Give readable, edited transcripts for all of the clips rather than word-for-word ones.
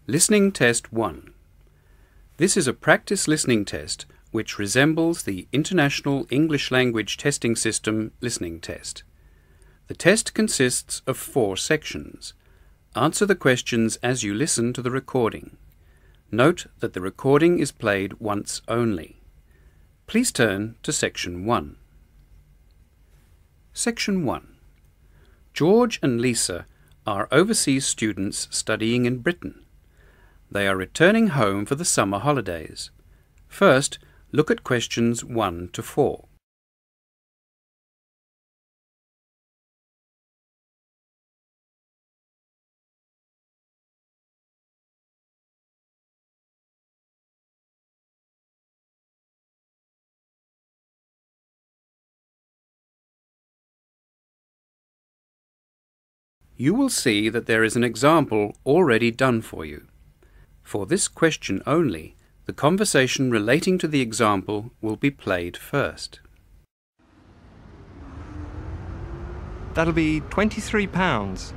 Listening Test 1. This is a practice listening test which resembles the International English Language Testing System listening test. The test consists of 4 sections. Answer the questions as you listen to the recording. Note that the recording is played once only. Please turn to Section 1. Section 1. George and Lisa are overseas students studying in Britain. They are returning home for the summer holidays. First, look at questions 1 to 4. You will see that there is an example already done for you. For this question only, the conversation relating to the example will be played first. That'll be £23.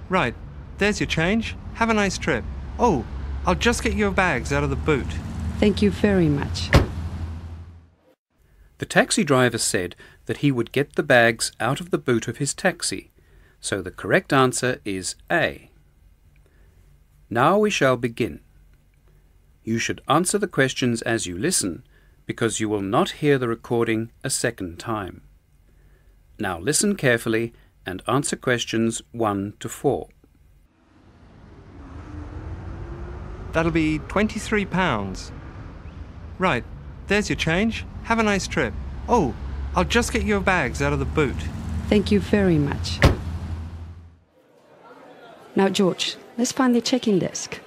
Right, there's your change. Have a nice trip. Oh, I'll just get your bags out of the boot. Thank you very much. The taxi driver said that he would get the bags out of the boot of his taxi, so the correct answer is A. Now we shall begin. You should answer the questions as you listen, because you will not hear the recording a second time. Now listen carefully and answer questions 1 to 4. That'll be £23. Right, there's your change. Have a nice trip. Oh, I'll just get your bags out of the boot. Thank you very much. Now, George, let's find the check-in desk.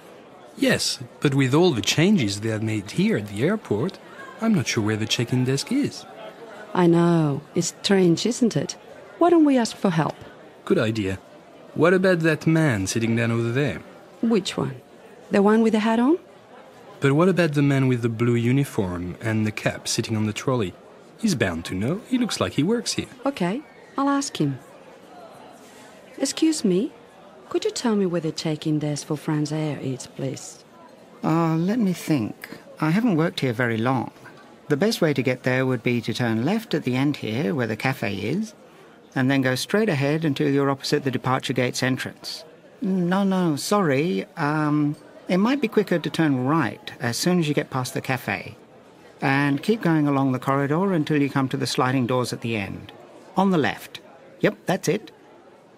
Yes, but with all the changes they have made here at the airport, I'm not sure where the check-in desk is. I know. It's strange, isn't it? Why don't we ask for help? Good idea. What about that man sitting down over there? Which one? The one with the hat on? But what about the man with the blue uniform and the cap sitting on the trolley? He's bound to know. He looks like he works here. Okay, I'll ask him. Excuse me? Could you tell me where the check-in desk for France Air is, please? Let me think. I haven't worked here very long. The best way to get there would be to turn left at the end here, where the cafe is, and then go straight ahead until you're opposite the departure gate's entrance. No, sorry. It might be quicker to turn right as soon as you get past the cafe. And keep going along the corridor until you come to the sliding doors at the end. On the left. Yep, that's it.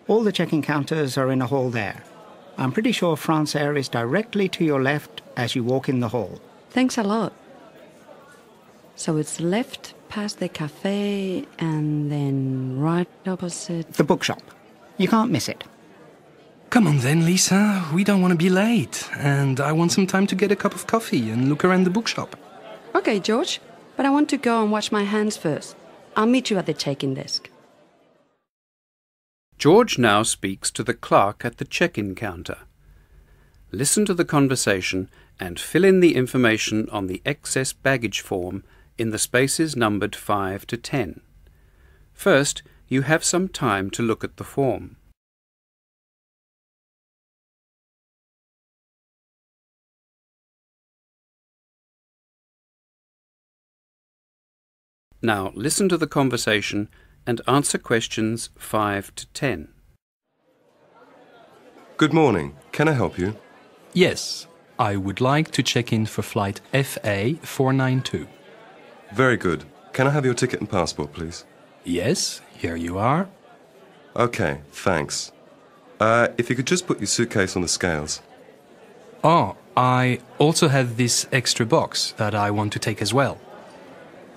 All the check-in counters are in a hall there. I'm pretty sure France Air is directly to your left as you walk in the hall. Thanks a lot. So it's left past the cafe and then right opposite... The bookshop. You can't miss it. Come on then, Lisa. We don't want to be late. And I want some time to get a cup of coffee and look around the bookshop. Okay, George. But I want to go and wash my hands first. I'll meet you at the check-in desk. George now speaks to the clerk at the check-in counter. Listen to the conversation and fill in the information on the excess baggage form in the spaces numbered 5 to 10. First, you have some time to look at the form. Now listen to the conversation and answer questions 5 to 10. Good morning. Can I help you? Yes, I would like to check in for flight FA 492. Very good. Can I have your ticket and passport, please? Yes, here you are. Okay, thanks. If you could just put your suitcase on the scales. Oh, I also have this extra box that I want to take as well.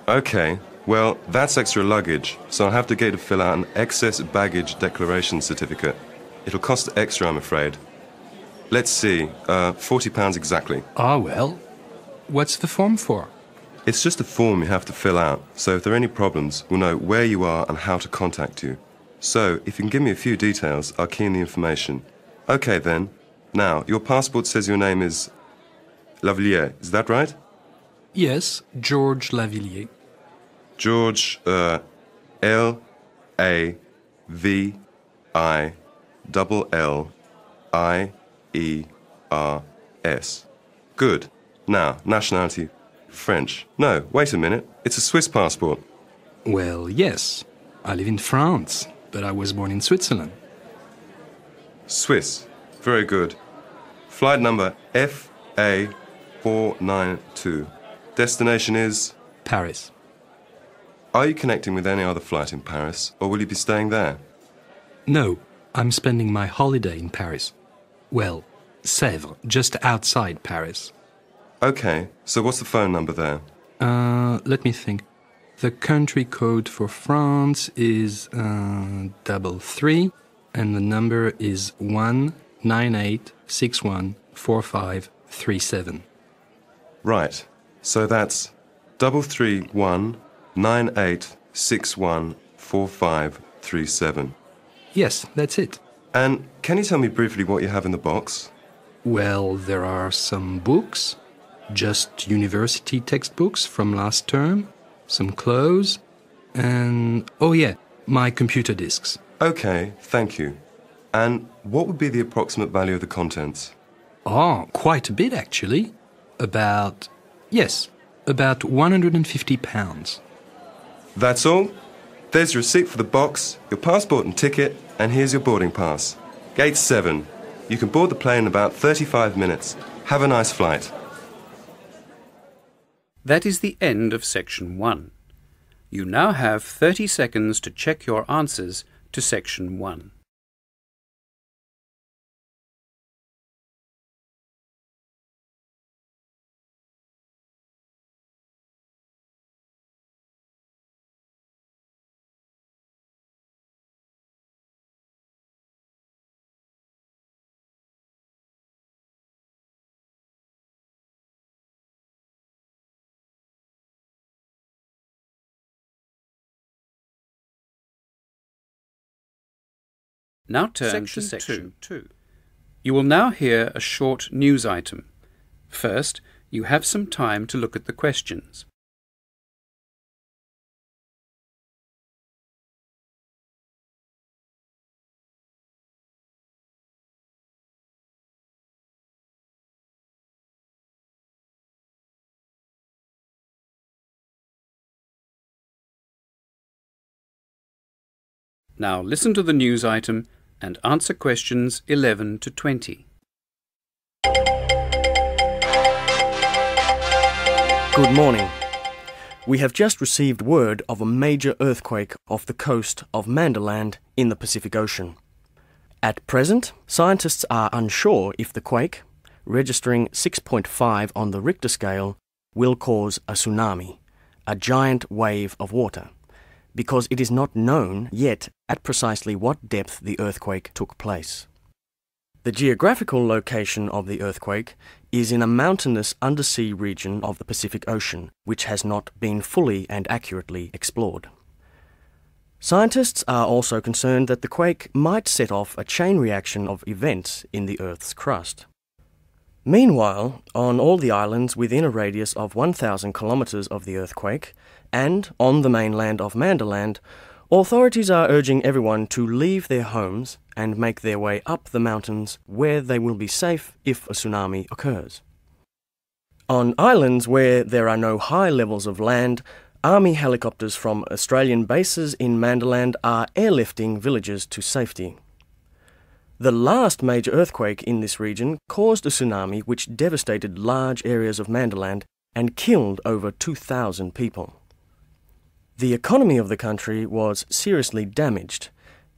Okay, well, that's extra luggage, so I'll have to get you to fill out an excess baggage declaration certificate. It'll cost extra, I'm afraid. Let's see, £40 exactly. Ah, well, what's the form for? It's just a form you have to fill out, so if there are any problems, we'll know where you are and how to contact you. So, if you can give me a few details, I'll key in the information. Okay then. Now, your passport says your name is Lavillier, is that right? Yes, George Lavillier. George, L-A-V-I-L-L-I-E-R. Paris. Good. Now, nationality, French. No, wait a minute. It's a Swiss passport. Well, yes. I live in France, but I was born in Switzerland. Swiss. Very good. Flight number FA492. Destination is? Paris. Are you connecting with any other flight in Paris, or will you be staying there? No, I'm spending my holiday in Paris. Well, Sèvres, just outside Paris. Okay, so what's the phone number there? Let me think. The country code for France is 33, and the number is 198614537. Right, so that's 33198614537. Yes, that's it. And can you tell me briefly what you have in the box? Well, there are some books, just university textbooks from last term, some clothes, and, oh yeah, my computer disks. Okay, thank you. And what would be the approximate value of the contents? Oh, quite a bit actually. About 150 pounds. That's all? There's your receipt for the box, your passport and ticket, and here's your boarding pass. Gate 7. You can board the plane in about 35 minutes. Have a nice flight. That is the end of Section 1. You now have 30 seconds to check your answers to Section 1. Now turn to Section 2. You will now hear a short news item. First, you have some time to look at the questions. Now listen to the news item and answer questions 11 to 20. Good morning. We have just received word of a major earthquake off the coast of Manderland in the Pacific Ocean. At present, scientists are unsure if the quake, registering 6.5 on the Richter scale, will cause a tsunami, a giant wave of water, because it is not known yet at precisely what depth the earthquake took place. The geographical location of the earthquake is in a mountainous undersea region of the Pacific Ocean, which has not been fully and accurately explored. Scientists are also concerned that the quake might set off a chain reaction of events in the Earth's crust. Meanwhile, on all the islands within a radius of 1,000 kilometres of the earthquake, and on the mainland of Manderland, authorities are urging everyone to leave their homes and make their way up the mountains where they will be safe if a tsunami occurs. On islands where there are no high levels of land, Army helicopters from Australian bases in Manderland are airlifting villagers to safety. The last major earthquake in this region caused a tsunami which devastated large areas of Manderland and killed over 2,000 people. The economy of the country was seriously damaged,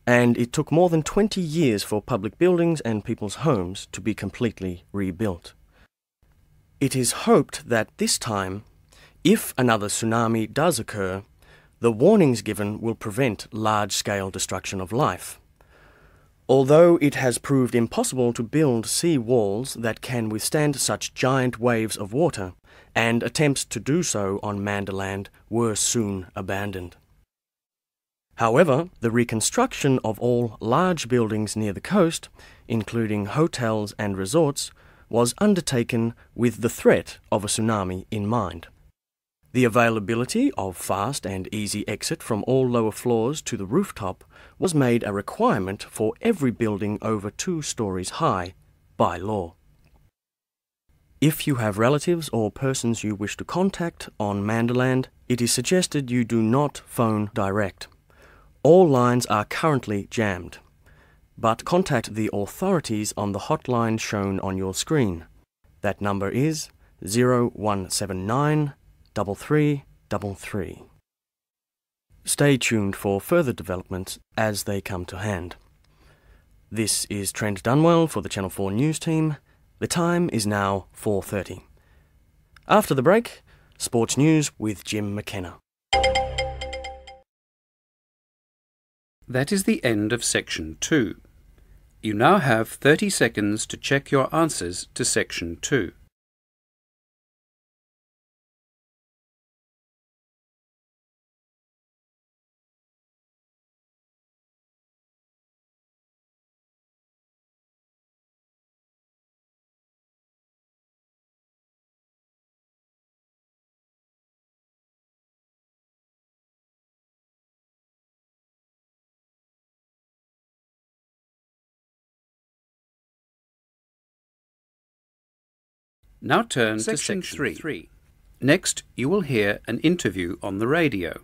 and it took more than 20 years for public buildings and people's homes to be completely rebuilt. It is hoped that this time, if another tsunami does occur, the warnings given will prevent large-scale destruction of life. Although it has proved impossible to build sea walls that can withstand such giant waves of water, and attempts to do so on Manderland were soon abandoned. However, the reconstruction of all large buildings near the coast, including hotels and resorts, was undertaken with the threat of a tsunami in mind. The availability of fast and easy exit from all lower floors to the rooftop was made a requirement for every building over 2 stories high by law. If you have relatives or persons you wish to contact on Manderland, it is suggested you do not phone direct. All lines are currently jammed, but contact the authorities on the hotline shown on your screen. That number is 0179 3333. Stay tuned for further developments as they come to hand. This is Trent Dunwell for the Channel 4 News Team. The time is now 4:30. After the break, Sports News with Jim McKenna. That is the end of Section 2. You now have 30 seconds to check your answers to Section 2. Now turn to Section 3. Next, you will hear an interview on the radio.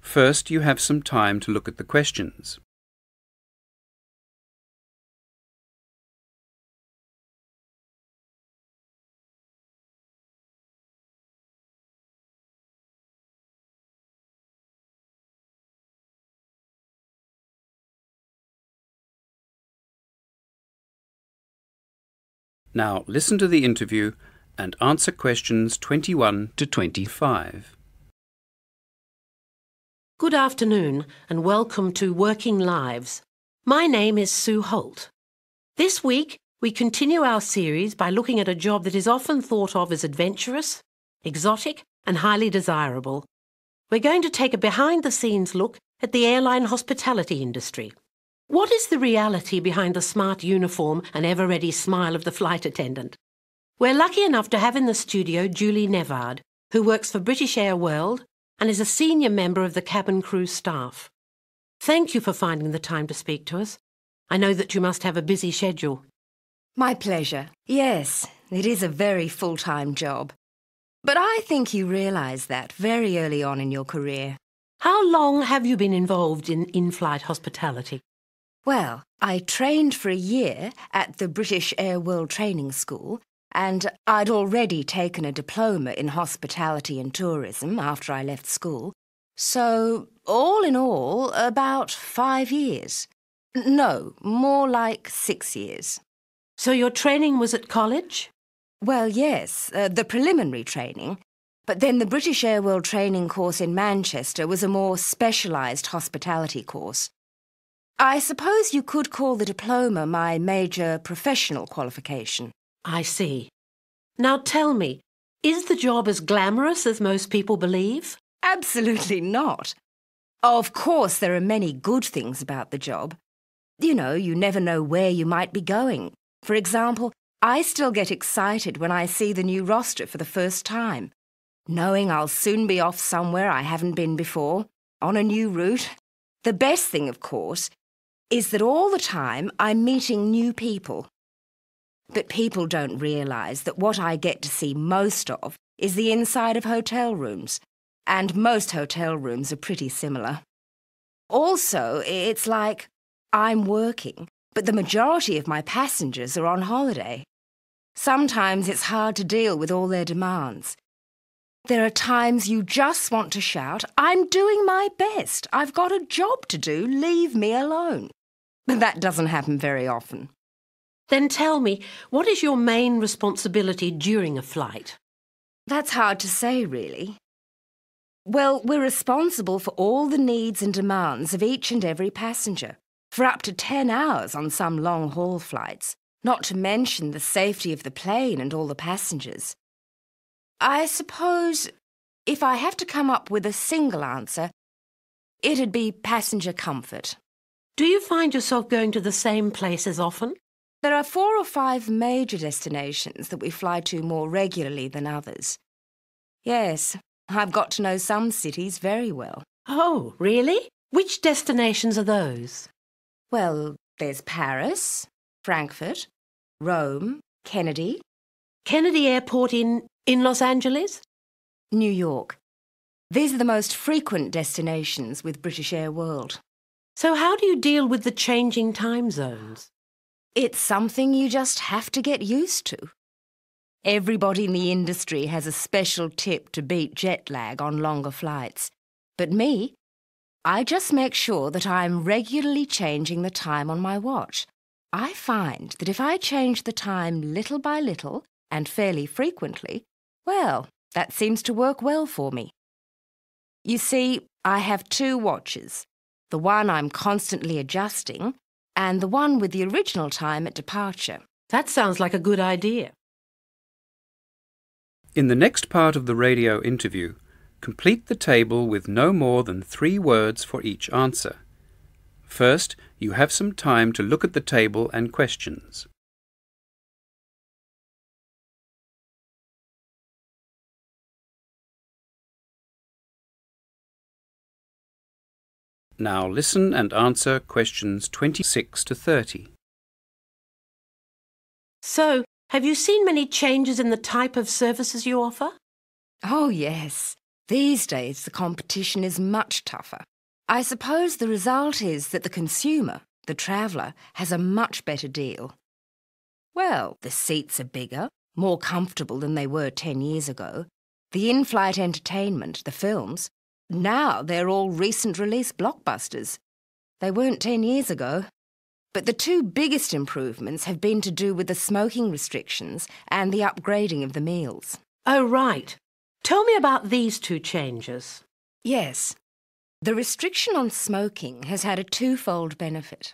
First, you have some time to look at the questions. Now listen to the interview and answer questions 21 to 25. Good afternoon and welcome to Working Lives. My name is Sue Holt. This week we continue our series by looking at a job that is often thought of as adventurous, exotic and highly desirable. We're going to take a behind-the-scenes look at the airline hospitality industry. What is the reality behind the smart uniform and ever-ready smile of the flight attendant? We're lucky enough to have in the studio Julie Nevard, who works for British Air World and is a senior member of the cabin crew staff. Thank you for finding the time to speak to us. I know that you must have a busy schedule. My pleasure. Yes, it is a very full-time job. But I think you realise that very early on in your career. How long have you been involved in in-flight hospitality? Well, I trained for a year at the British Air World Training School, and I'd already taken a diploma in hospitality and tourism after I left school. So, all in all, about 5 years. No, more like 6 years. So your training was at college? Well, yes, the preliminary training. But then the British Air World Training course in Manchester was a more specialised hospitality course. I suppose you could call the diploma my major professional qualification. I see. Now tell me, is the job as glamorous as most people believe? Absolutely not. Of course, there are many good things about the job. You know, you never know where you might be going. For example, I still get excited when I see the new roster for the first time, knowing I'll soon be off somewhere I haven't been before, on a new route. The best thing, of course, is that all the time I'm meeting new people. But people don't realise that what I get to see most of is the inside of hotel rooms, and most hotel rooms are pretty similar. Also, it's like I'm working, but the majority of my passengers are on holiday. Sometimes it's hard to deal with all their demands. There are times you just want to shout, "I'm doing my best. I've got a job to do. Leave me alone." But that doesn't happen very often. Then tell me, what is your main responsibility during a flight? That's hard to say, really. Well, we're responsible for all the needs and demands of each and every passenger, for up to 10 hours on some long-haul flights, not to mention the safety of the plane and all the passengers. I suppose if I have to come up with a single answer, it'd be passenger comfort. Do you find yourself going to the same places often? There are 4 or 5 major destinations that we fly to more regularly than others. Yes, I've got to know some cities very well. Oh, really? Which destinations are those? Well, there's Paris, Frankfurt, Rome, Kennedy, Kennedy Airport in Los Angeles? New York. These are the most frequent destinations with British Air World. So how do you deal with the changing time zones? It's something you just have to get used to. Everybody in the industry has a special tip to beat jet lag on longer flights. But me, I just make sure that I'm regularly changing the time on my watch. I find that if I change the time little by little and fairly frequently, well, that seems to work well for me. You see, I have two watches. The one I'm constantly adjusting, and the one with the original time at departure. That sounds like a good idea. In the next part of the radio interview, complete the table with no more than 3 words for each answer. First, you have some time to look at the table and questions. Now listen and answer questions 26 to 30. So, have you seen many changes in the type of services you offer? Oh, yes. These days the competition is much tougher. I suppose the result is that the consumer, the traveller, has a much better deal. Well, the seats are bigger, more comfortable than they were 10 years ago. The in-flight entertainment, the films, now they're all recent release blockbusters. They weren't 10 years ago. But the 2 biggest improvements have been to do with the smoking restrictions and the upgrading of the meals. Oh, right. Tell me about these 2 changes. Yes. The restriction on smoking has had a 2-fold benefit.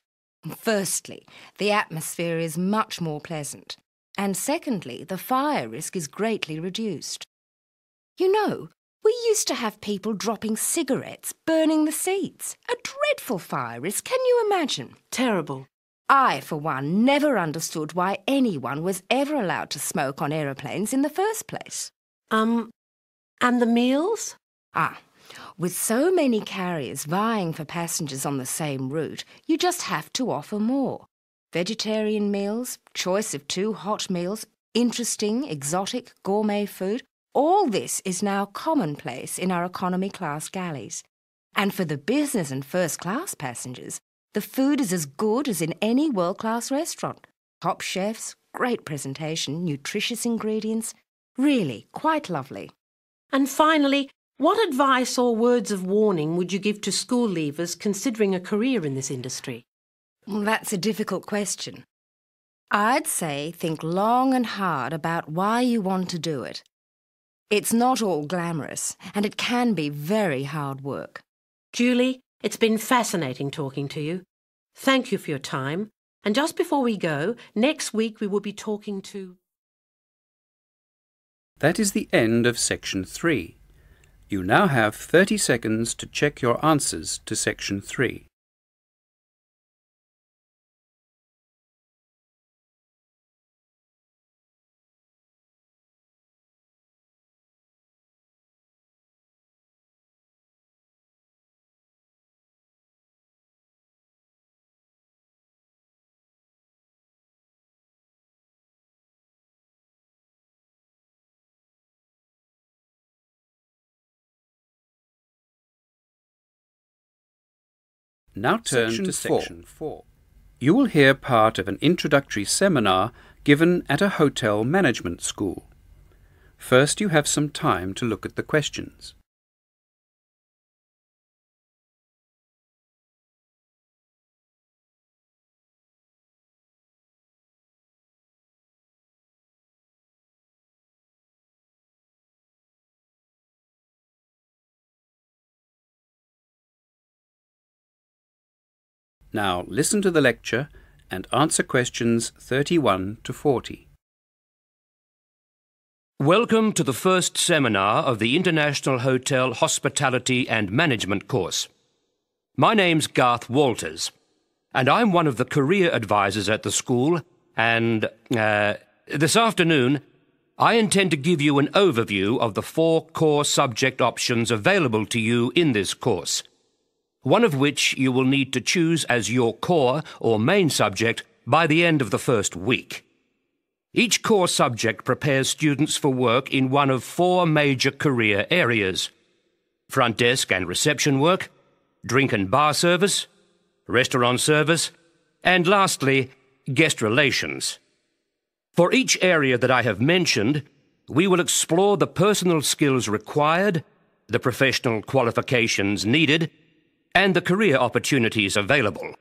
Firstly, the atmosphere is much more pleasant. And secondly, the fire risk is greatly reduced. You know, we used to have people dropping cigarettes, burning the seats. A dreadful fire risk, can you imagine? Terrible. I, for one, never understood why anyone was ever allowed to smoke on aeroplanes in the first place. And the meals? With so many carriers vying for passengers on the same route, you just have to offer more. Vegetarian meals, choice of 2 hot meals, interesting, exotic, gourmet food. All this is now commonplace in our economy class galleys. And for the business and first class passengers, the food is as good as in any world-class restaurant. Top chefs, great presentation, nutritious ingredients. Really, quite lovely. And finally, what advice or words of warning would you give to school leavers considering a career in this industry? Well, that's a difficult question. I'd say think long and hard about why you want to do it. It's not all glamorous, and it can be very hard work. Julie, it's been fascinating talking to you. Thank you for your time. And just before we go, next week we will be talking to... That is the end of Section 3. You now have 30 seconds to check your answers to Section 3. Now turn to Section 4. You will hear part of an introductory seminar given at a hotel management school. First, you have some time to look at the questions. Now listen to the lecture and answer questions 31 to 40. Welcome to the first seminar of the International Hotel Hospitality and Management course. My name's Garth Walters, and I'm one of the career advisors at the school, and this afternoon I intend to give you an overview of the 4 core subject options available to you in this course, one of which you will need to choose as your core or main subject by the end of the first week. Each core subject prepares students for work in one of 4 major career areas: front desk and reception work, drink and bar service, restaurant service, and lastly, guest relations. For each area that I have mentioned, we will explore the personal skills required, the professional qualifications needed, and the career opportunities available.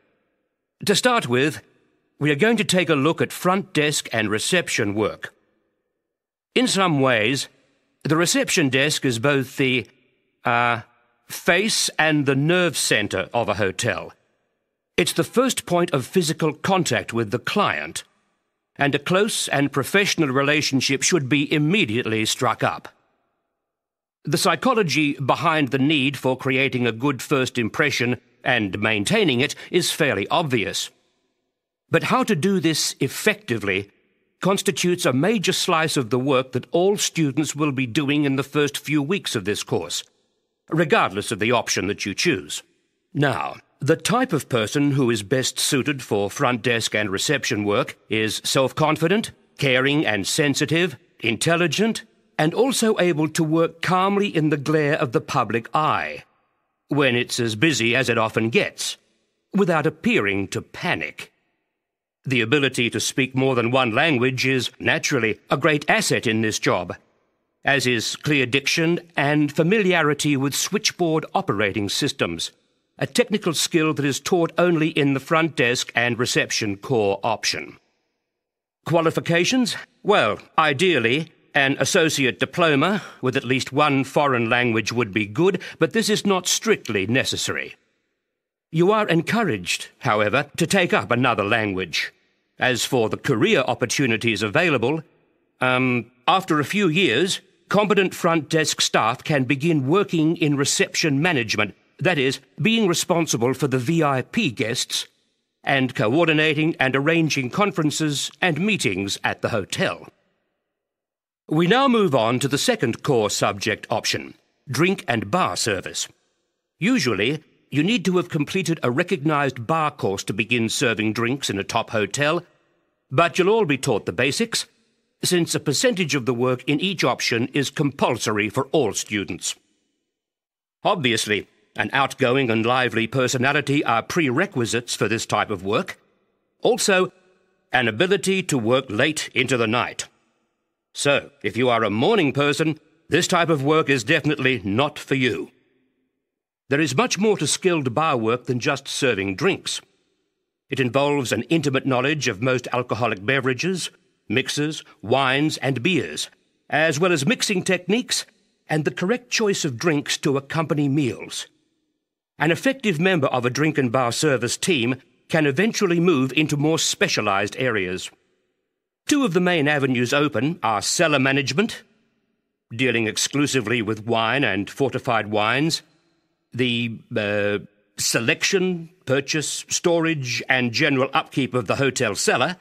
To start with, we are going to take a look at front desk and reception work. In some ways, the reception desk is both the face and the nerve center of a hotel. It's the first point of physical contact with the client, and a close and professional relationship should be immediately struck up. The psychology behind the need for creating a good first impression and maintaining it is fairly obvious. But how to do this effectively constitutes a major slice of the work that all students will be doing in the first few weeks of this course, regardless of the option that you choose. Now, the type of person who is best suited for front desk and reception work is self-confident, caring and sensitive, intelligent, and also able to work calmly in the glare of the public eye, when it's as busy as it often gets, without appearing to panic. The ability to speak more than one language is naturally a great asset in this job, as is clear diction and familiarity with switchboard operating systems, a technical skill that is taught only in the front desk and reception core option. Qualifications? Well, ideally, an associate diploma with at least one foreign language would be good, but this is not strictly necessary. You are encouraged, however, to take up another language. As for the career opportunities available, after a few years, competent front desk staff can begin working in reception management, that is, being responsible for the VIP guests and coordinating and arranging conferences and meetings at the hotel. We now move on to the second core subject option, drink and bar service. Usually, you need to have completed a recognised bar course to begin serving drinks in a top hotel, but you'll all be taught the basics, since a percentage of the work in each option is compulsory for all students. Obviously, an outgoing and lively personality are prerequisites for this type of work. Also, an ability to work late into the night. So, if you are a morning person, this type of work is definitely not for you. There is much more to skilled bar work than just serving drinks. It involves an intimate knowledge of most alcoholic beverages, mixers, wines and beers, as well as mixing techniques and the correct choice of drinks to accompany meals. An effective member of a drink and bar service team can eventually move into more specialised areas. 2 of the main avenues open are cellar management, dealing exclusively with wine and fortified wines, the selection, purchase, storage, and general upkeep of the hotel cellar,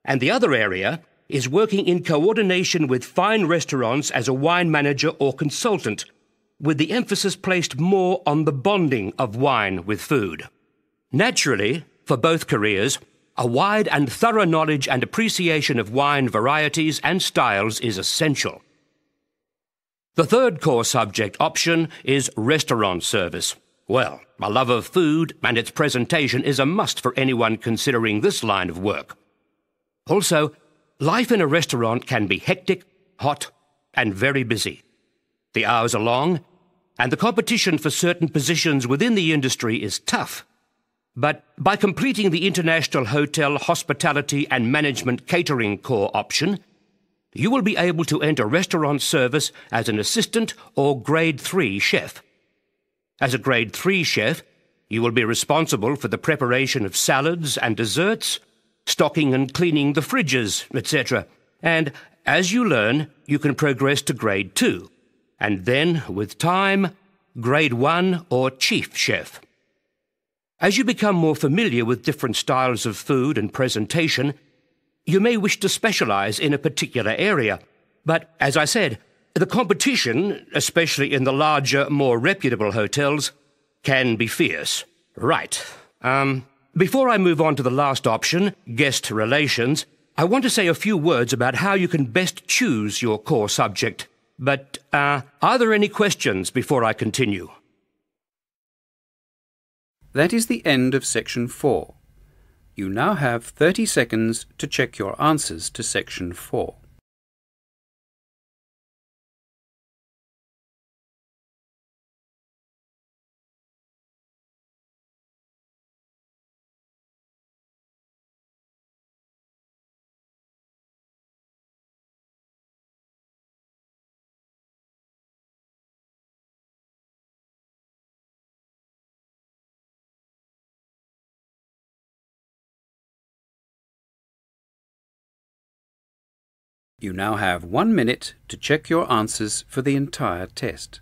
and the other area is working in coordination with fine restaurants as a wine manager or consultant, with the emphasis placed more on the bonding of wine with food. Naturally, for both careers, a wide and thorough knowledge and appreciation of wine varieties and styles is essential. The third core subject option is restaurant service. Well, a love of food and its presentation is a must for anyone considering this line of work. Also, life in a restaurant can be hectic, hot, and very busy. The hours are long, and the competition for certain positions within the industry is tough. But by completing the International Hotel Hospitality and Management Catering Core option, you will be able to enter restaurant service as an assistant or Grade 3 chef. As a Grade 3 chef, you will be responsible for the preparation of salads and desserts, stocking and cleaning the fridges, etc. And as you learn, you can progress to Grade 2, and then, with time, Grade 1 or Chief Chef. As you become more familiar with different styles of food and presentation, you may wish to specialise in a particular area. But, as I said, the competition, especially in the larger, more reputable hotels, can be fierce. Right. Before I move on to the last option, guest relations, I want to say a few words about how you can best choose your core subject. But are there any questions before I continue? That is the end of Section 4. You now have 30 seconds to check your answers to Section 4. You now have 1 minute to check your answers for the entire test.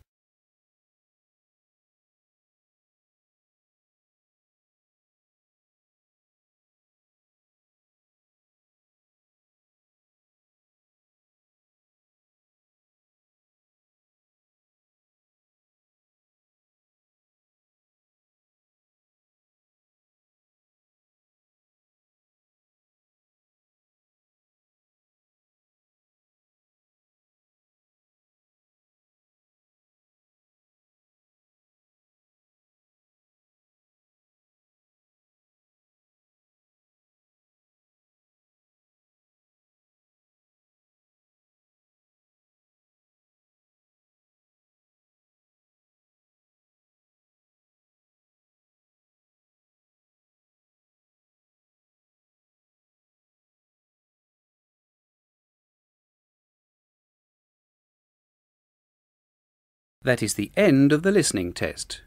That is the end of the listening test.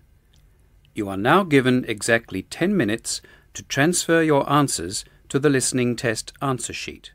You are now given exactly 10 minutes to transfer your answers to the listening test answer sheet.